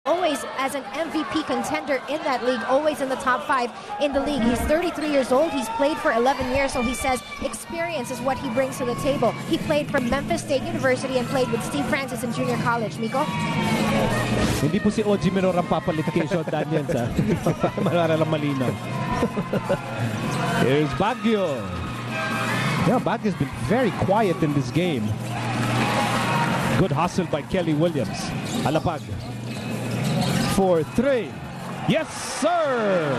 always as an MVP contender in that league, always in the top 5 in the league. He's 33 years old. He's played for 11 years, so he says experience is what he brings to the table. He played for Memphis State University and played with Steve Francis in junior college. Miko? Hindi po si Oji Minor ang papalit kay Shawn Daniels, ha? Para lang malinaw. Here's Baguio. Yeah, Baguio's been very quiet in this game. Good hustle by Kelly Williams. Alapag. 4-3. Yes, sir!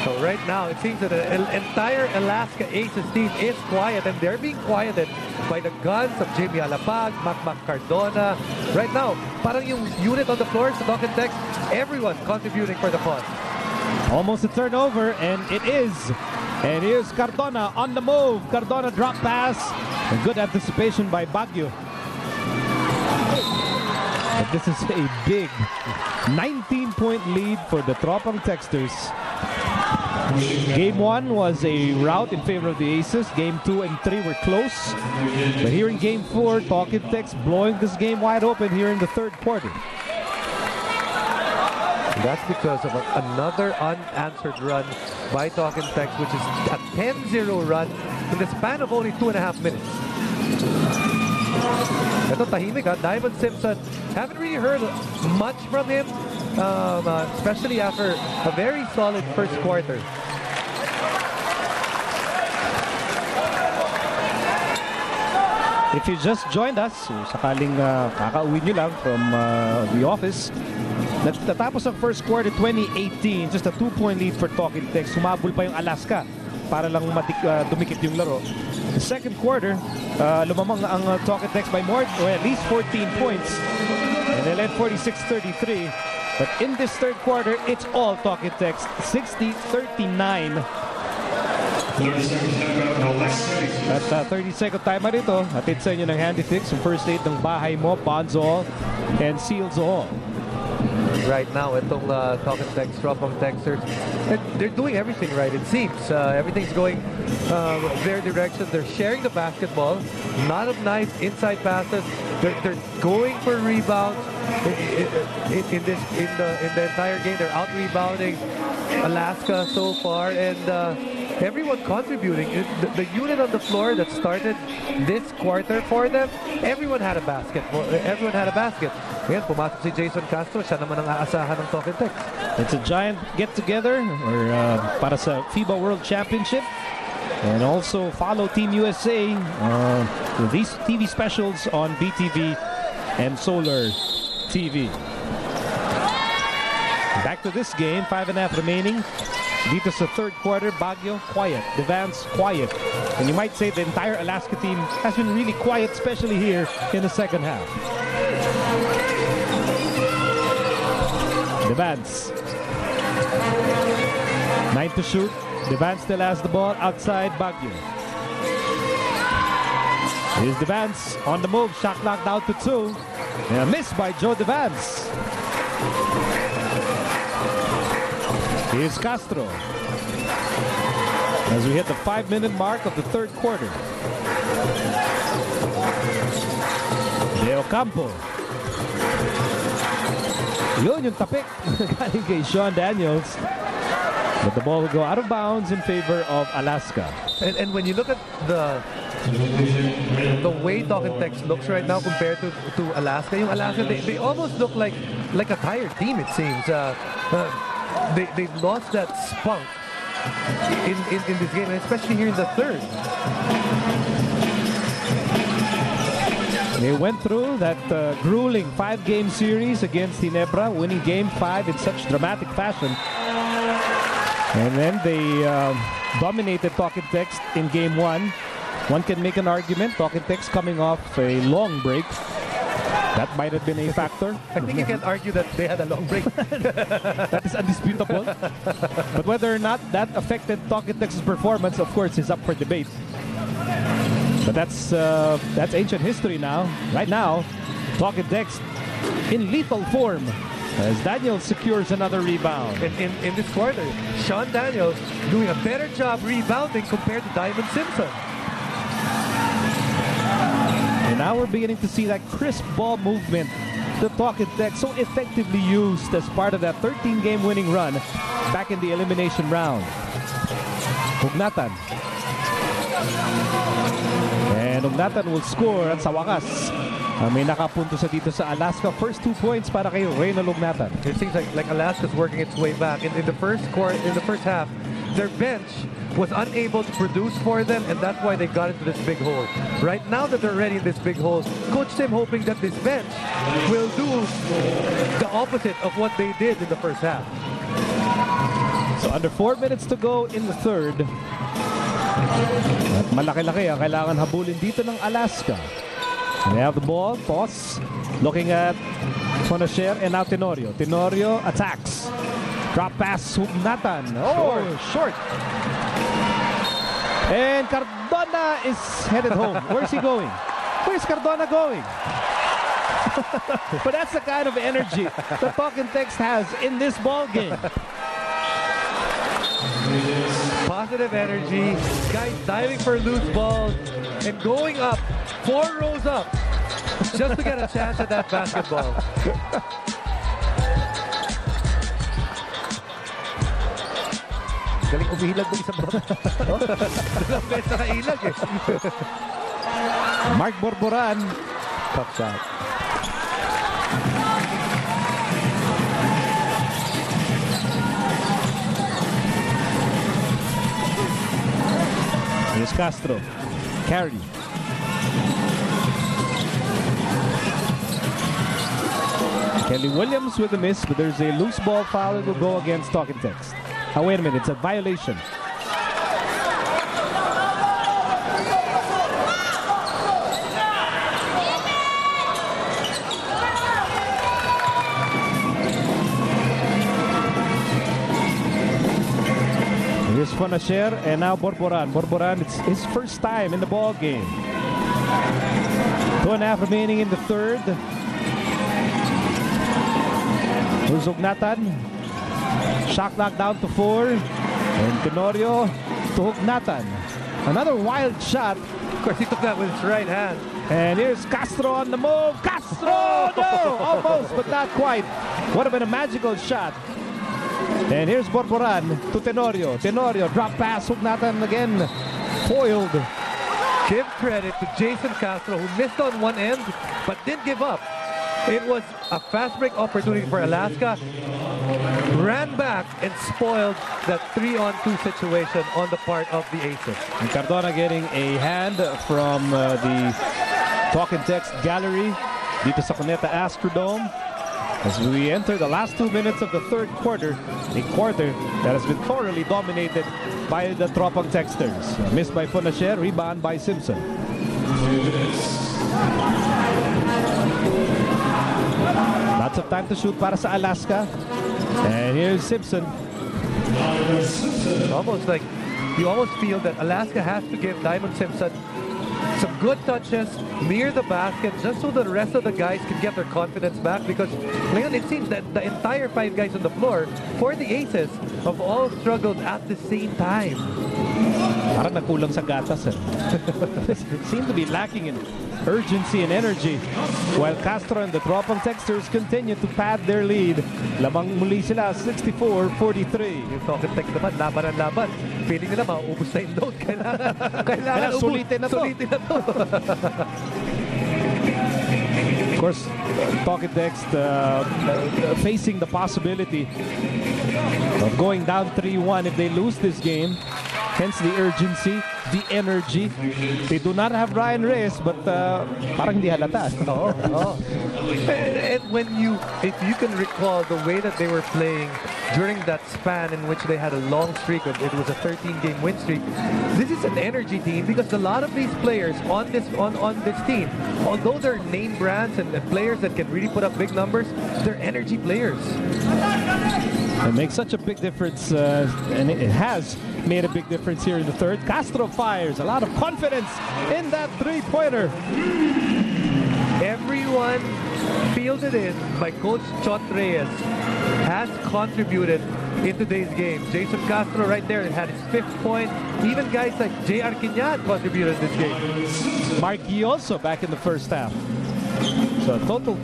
So right now, it seems that the entire Alaska Aces team is quiet, and they're being quieted by the guns of Jimmy Alapag, Mac Cardona. Right now, parang yung unit on the floor sa Talk and Text, everyone contributing for the cause. Almost a turnover, and it is. And here's Cardona on the move. Cardona drop pass. A good anticipation by Baguio. But this is a big 19-point lead for the Tropang Texters. Game 1 was a rout in favor of the Aces. Game 2 and 3 were close. But here in Game 4, Talking Text blowing this game wide open here in the third quarter. That's because of another unanswered run by Talking Text, which is a 10-0 run in the span of only 2.5 minutes. Ito tahimik, ha? Diamon Simpson, haven't really heard much from him, especially after a very solid first quarter. If you just joined us, sakaling kakauwi nyo lang from the office, natapos ang first quarter 2018, just a 2-point lead for Talking Text. Humabol pa yung Alaska para lang dumikit yung laro. The second quarter, lumamang ang Talking Text by more, or at least 14 points. And they led 46-33. But in this third quarter, it's all Talking Text. 60-39. At 30-second timer ito, hatid sa inyo ng Handy Fix, yung first aid ng bahay mo, Bonds All, and Seals All. Right now, itong Talking Text, Tropang Texters, they're doing everything right, it seems. Everything's going their direction. They're sharing the basketball. Not of nice inside passes. They're going for rebounds. In the entire game, they're out rebounding Alaska so far, and everyone contributing. The unit on the floor that started this quarter for them, everyone had a basket. Everyone had a basket. Ngayon, pumasok si Jason Castro. Siya naman ang aasahan ng Talking Text. It's a giant get-together para sa FIBA World Championship. And also follow Team USA with these TV specials on BTV and Solar TV. Back to this game, 5.5 remaining. Dito sa third quarter, Baguio, quiet. Devance, quiet. And you might say the entire Alaska team has been really quiet, especially here in the second half. Devance. 9 to shoot. Devance still has the ball outside Baguio. Here's Devance on the move. Shot knocked out to 2. And a miss by Joe Devance. Here's Castro. As we hit the 5-minute mark of the third quarter. De Ocampo. Yun yung tapik galing kay Shawn Daniels. But the ball will go out of bounds in favor of Alaska. And when you look at the way Talking Text looks right now compared to Alaska, yung Alaska, they almost look like a tired team, it seems. They've lost that spunk in this game, and especially here in the third. They went through that grueling 5-game series against Ginebra, winning Game 5 in such dramatic fashion. And then they dominated Talking Text in Game 1. One can make an argument, Talking Text coming off a long break. That might have been a factor. I think you can argue that they had a long break. That is undisputable. But whether or not that affected Talking Text's performance, of course, is up for debate. But that's ancient history now. Right now, Talking Text in lethal form as Daniels secures another rebound. In this quarter, Shawn Daniels doing a better job rebounding compared to Diamon Simpson. And now we're beginning to see that crisp ball movement that Talking Text so effectively used as part of that 13-game winning run back in the elimination round. Ugnatan. And Ugnatan will score at sa wakas. May nakapunto sa dito sa Alaska. First 2 points para kay Reynald Ugnatan. It seems like Alaska's working its way back. In the first half, their bench was unable to produce for them, and that's why they got into this big hole. Right now that they're ready in this big hole, Coach Tim hoping that this bench will do the opposite of what they did in the first half. So under 4 minutes to go in the third. At malaki-laki ang kailangan habulin dito ng Alaska. They have the ball, toss, looking at Fonacher and now Tenorio. Tenorio attacks. Drop pass, Ugnatan. Oh, short. And Cardona is headed home. Where's he going? Where's Cardona going? But that's the kind of energy that Talking Text has in this ball game. Positive energy, guys diving for loose balls and going up 4 rows up just to get a chance at that basketball. Galing umihilag mo isang bro. Dalang beses nakailag eh. Mark Borboran. Tough shot. Here's Castro. Carry. Kelly Williams with a miss, but there's a loose ball foul that will go against Talking Text. Oh, wait a minute, it's a violation. Here's Fonacher and now Borboran. Borboran, it's his first time in the ball game. 2.5 remaining in the third. Here's Ugnatan. Shot clock down to 4. And Tenorio to Ugnatan. Another wild shot. Of course, he took that with his right hand. And here's Castro on the move. Castro! No! Almost, but not quite. Would have been a magical shot. And here's Borboran to Tenorio. Tenorio, drop pass. Ugnatan again. Foiled. Give credit to Jason Castro, who missed on one end, but didn't give up. It was a fast break opportunity for Alaska. Ran back and spoiled that 3-on-2 situation on the part of the Aces. And Cardona getting a hand from the Talking Text gallery dito sa Cuneta Astrodome. As we enter the last 2 minutes of the third quarter, a quarter that has been thoroughly dominated by the Tropang Texters. Missed by Fonacher, rebound by Simpson. Lots of time to shoot para sa Alaska. And here's Simpson. Almost like you almost feel that Alaska has to give Diamon Simpson some good touches near the basket just so the rest of the guys can get their confidence back, because ngayon it seems that the entire 5 guys on the floor for the Aces have all struggled at the same time. Parang nakulang sa gatas. Seem to be lacking in urgency and energy, while Castro and the Tropang Texters continue to pad their lead. Lamang muli sila 64-43. Yung Talking Text naman, laban ang laban. Feeling nila maubos na yung load. Kailangan sulitin na to. Of course, Talking Text facing the possibility of going down 3-1 if they lose this game. Hence the urgency, the energy. They do not have Ryan Reyes, but parang hindi halata. And if you can recall the way that they were playing during that span in which they had a long streak, it was a 13-game win streak. This is an energy team, because a lot of these players on this team, although they're name brands and players that can really put up big numbers, they're energy players. It makes such a big difference, and it has made a big difference here in the third. Castro fires. A lot of confidence in that three-pointer. Everyone fielded in by Coach Chot Reyes has contributed in today's game. Jason Castro right there had his 5th point. Even guys like J.R. Quinyan contributed in this game. Marquis also back in the first half. So total